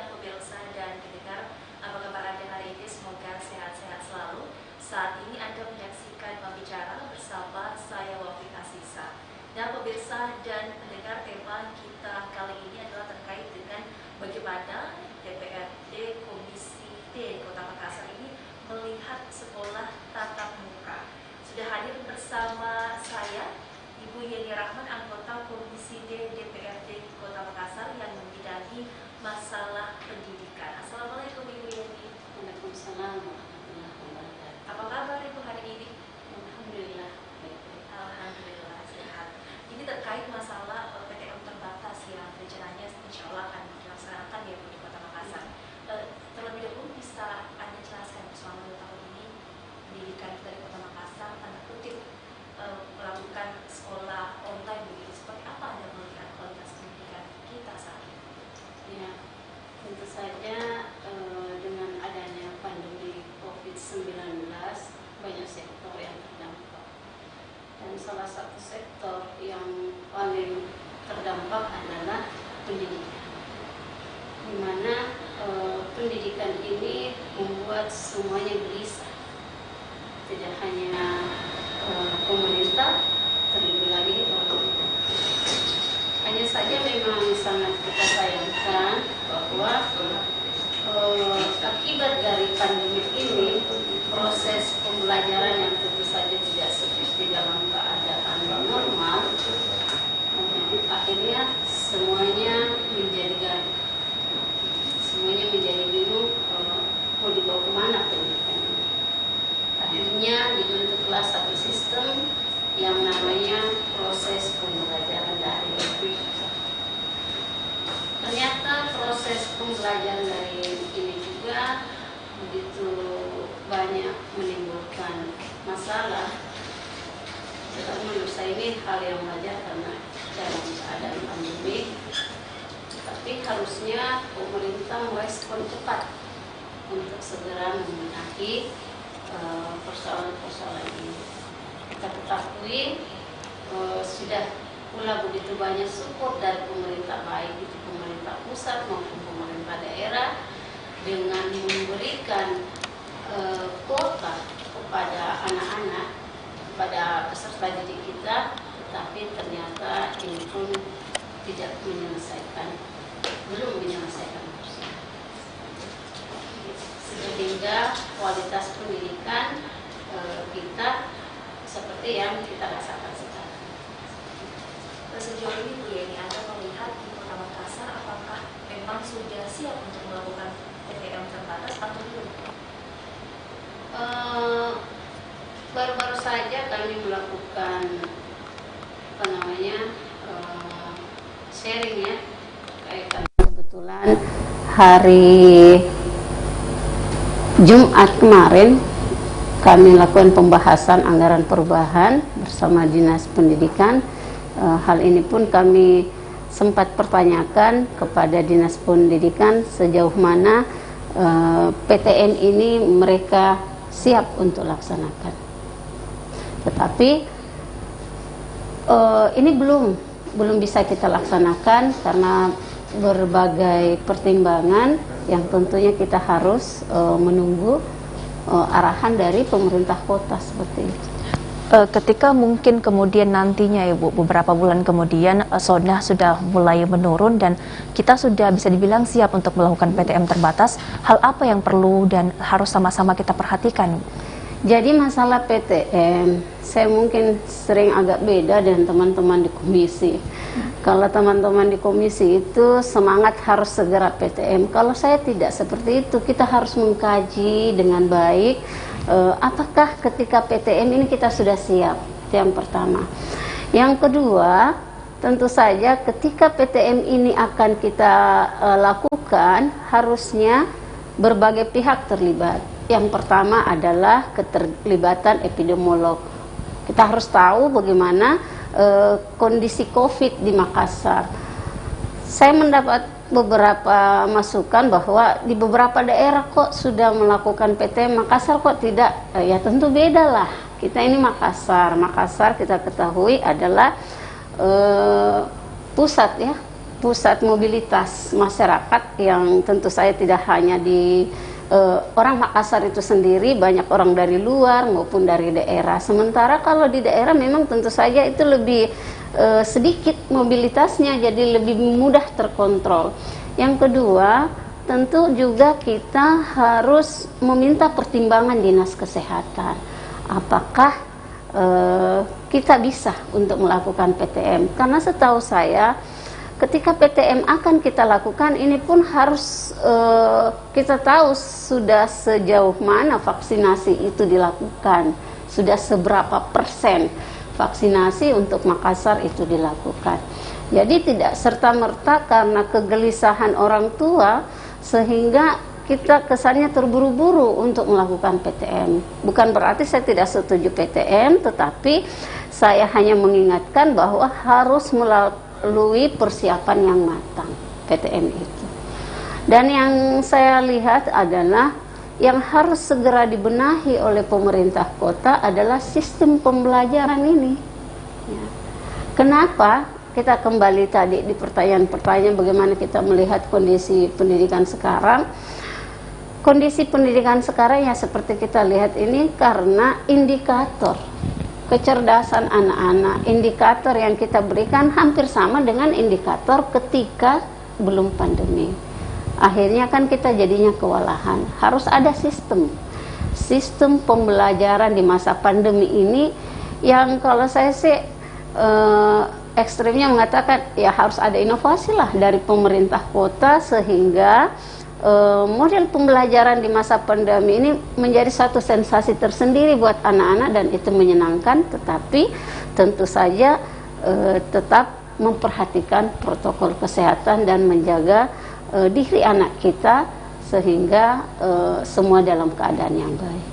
siang pemirsa dan pendengar, apa kabar Anda hari ini? Semoga sehat-sehat selalu. Saat ini Anda menyaksikan Pembicara bersama saya Wafi Asisa. Nah pemirsa dan pendengar, tema kita kali ini adalah terkait dengan bagaimana DPRD Komisi D Kota Makassar ini melihat sekolah tatap muka. Sudah hadir bersama saya Ibu Yeni Rahman, anggota Komisi D DPRD Kota Makassar yang membidangi masalah pendidikan. Assalamualaikum Ibu Yeni. Waalaikumsalam warahmatullahi wabarakatuh. Apa kabar Ibu hari ini? Alhamdulillah baik. Alhamdulillah sehat. Ini terkait masalah PTM terbatas yang rencananya insya Allah akan dilaksanakan ya Bu di Kota Makassar. Terlebih dahulu bisa Anda jelaskan selama 2 tahun ini pendidikan dari Kota Makassar tanda kutip melakukan sekolah online begitu, seperti apa Anda melihat kualitas pendidikan kita saat ini? Ya, tentu saja dengan adanya pandemi COVID-19 banyak sektor yang terdampak, dan salah satu sektor yang paling terdampak adalah pendidikan, di mana pendidikan ini membuat semuanya gelisah, tidak hanya pemerintah, terlebih lagi orang tua. Hanya saja memang sangat kita sayangkan bahwa akibat dari pandemi ini proses pembelajaran yang tentu saja tidak seperti dalam keadaan normal, akhirnya semuanya menjadi gaduh, semuanya menjadi bingung mau dibawa kemana pendidikan ini. Akhirnya dibentuklah satu sistem yang namanya proses pembelajaran daring. Ternyata proses pembelajaran daring ini juga begitu banyak menimbulkan masalah. Tetapi menurut saya ini hal yang wajar karena dalam keadaan pandemi. Tapi harusnya pemerintah merespon cepat untuk segera membenahi persoalan-persoalan ini. Kita ketahui sudah pula begitu banyak support dari pemerintah, baik itu pemerintah pusat maupun pemerintah daerah, dengan memberikan kuota kepada anak-anak, kepada peserta didik kita, tetapi ternyata ini pun tidak belum menyelesaikan persoalan. Sehingga kualitas pendidikan kita seperti yang kita rasakan sekarang. Sejauh ini Bu Yeni, Anda melihat di Kota Makassar apakah memang sudah siap untuk melakukan PTM terbatas atau belum? Baru-baru saja kami melakukan sharing ya, kayak kebetulan hari Jumat kemarin kami lakukan pembahasan anggaran perubahan bersama Dinas Pendidikan. Hal ini pun kami sempat pertanyakan kepada Dinas Pendidikan sejauh mana PTM ini mereka siap untuk laksanakan. Tetapi ini belum bisa kita laksanakan karena berbagai pertimbangan yang tentunya kita harus menunggu arahan dari pemerintah kota seperti itu. Ketika mungkin kemudian nantinya Ibu, beberapa bulan kemudian zona sudah mulai menurun dan kita sudah bisa dibilang siap untuk melakukan PTM terbatas, hal apa yang perlu dan harus sama-sama kita perhatikan? Jadi masalah PTM, saya mungkin sering agak beda dengan teman-teman di komisi. Kalau teman-teman di komisi itu semangat harus segera PTM. Kalau saya tidak seperti itu, kita harus mengkaji dengan baik. Apakah ketika PTM ini kita sudah siap? Itu yang pertama. Yang kedua, tentu saja ketika PTM ini akan kita lakukan, harusnya berbagai pihak terlibat. Yang pertama adalah keterlibatan epidemiolog. Kita harus tahu bagaimana kondisi COVID di Makassar. Saya mendapat beberapa masukan bahwa di beberapa daerah kok sudah melakukan PTM, Makassar kok tidak. Ya tentu beda lah. Kita ini Makassar kita ketahui adalah pusat ya, pusat mobilitas masyarakat yang tentu saya tidak hanya di orang Makassar itu sendiri, banyak orang dari luar maupun dari daerah. Sementara kalau di daerah memang tentu saja itu lebih sedikit mobilitasnya, jadi lebih mudah terkontrol. Yang kedua, tentu juga kita harus meminta pertimbangan Dinas Kesehatan. Apakah kita bisa untuk melakukan PTM? Karena setahu saya, ketika PTM akan kita lakukan, ini pun harus kita tahu sudah sejauh mana vaksinasi itu dilakukan, sudah seberapa persen vaksinasi untuk Makassar itu dilakukan. Jadi tidak serta-merta karena kegelisahan orang tua sehingga kita kesannya terburu-buru untuk melakukan PTM. Bukan berarti saya tidak setuju PTM, tetapi saya hanya mengingatkan bahwa harus melalui persiapan yang matang PTM itu. Dan yang saya lihat adalah yang harus segera dibenahi oleh pemerintah kota adalah sistem pembelajaran ini. Ya. Kenapa? Kita kembali tadi di pertanyaan-pertanyaan bagaimana kita melihat kondisi pendidikan sekarang. Kondisi pendidikan sekarang ya seperti kita lihat ini karena indikator kecerdasan anak-anak, indikator yang kita berikan hampir sama dengan indikator ketika belum pandemi. Akhirnya kan kita jadinya kewalahan. Harus ada sistem pembelajaran di masa pandemi ini yang kalau saya sih ekstrimnya mengatakan ya harus ada inovasi lah dari pemerintah kota sehingga model pembelajaran di masa pandemi ini menjadi satu sensasi tersendiri buat anak-anak dan itu menyenangkan, tetapi tentu saja tetap memperhatikan protokol kesehatan dan menjaga diri anak kita sehingga semua dalam keadaan yang baik.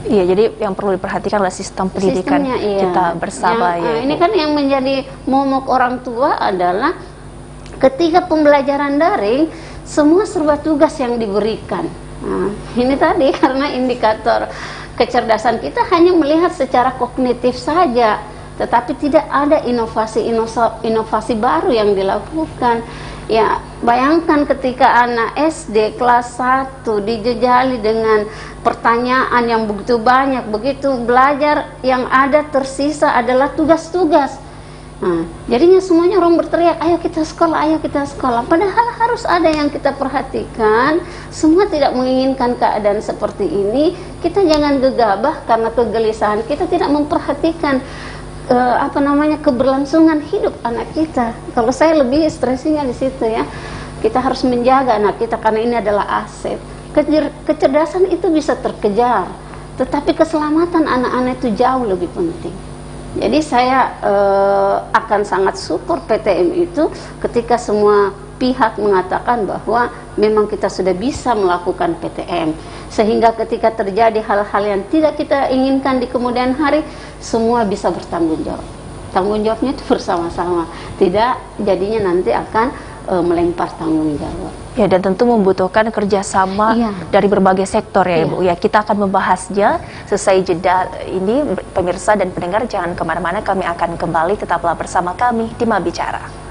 Iya, jadi yang perlu diperhatikan adalah sistem pendidikan kita bersama. Ini kan yang menjadi momok orang tua adalah ketika pembelajaran daring semua serba tugas yang diberikan. Nah, ini tadi karena indikator kecerdasan kita hanya melihat secara kognitif saja, tetapi tidak ada inovasi baru yang dilakukan. Ya, bayangkan ketika anak SD kelas 1 dijejali dengan pertanyaan yang begitu banyak, begitu belajar yang ada tersisa adalah tugas-tugas. Nah, jadinya semuanya orang berteriak, ayo kita sekolah, ayo kita sekolah. Padahal harus ada yang kita perhatikan. Semua tidak menginginkan keadaan seperti ini. Kita jangan gegabah karena kegelisahan kita tidak memperhatikan keberlangsungan hidup anak kita. Kalau saya lebih stressingnya di situ ya. Kita harus menjaga anak kita karena ini adalah aset. Kecerdasan itu bisa terkejar, tetapi keselamatan anak-anak itu jauh lebih penting. Jadi saya akan sangat support PTM itu ketika semua pihak mengatakan bahwa memang kita sudah bisa melakukan PTM. Sehingga ketika terjadi hal-hal yang tidak kita inginkan di kemudian hari, semua bisa bertanggung jawab. Tanggung jawabnya itu bersama-sama. Tidak jadinya nanti akan melempar tanggung jawab. Ya, dan tentu membutuhkan kerjasama dari berbagai sektor ya Ibu. Ya, kita akan membahasnya selesai jeda ini. Pemirsa dan pendengar jangan kemana-mana, kami akan kembali, tetaplah bersama kami di Mabicara.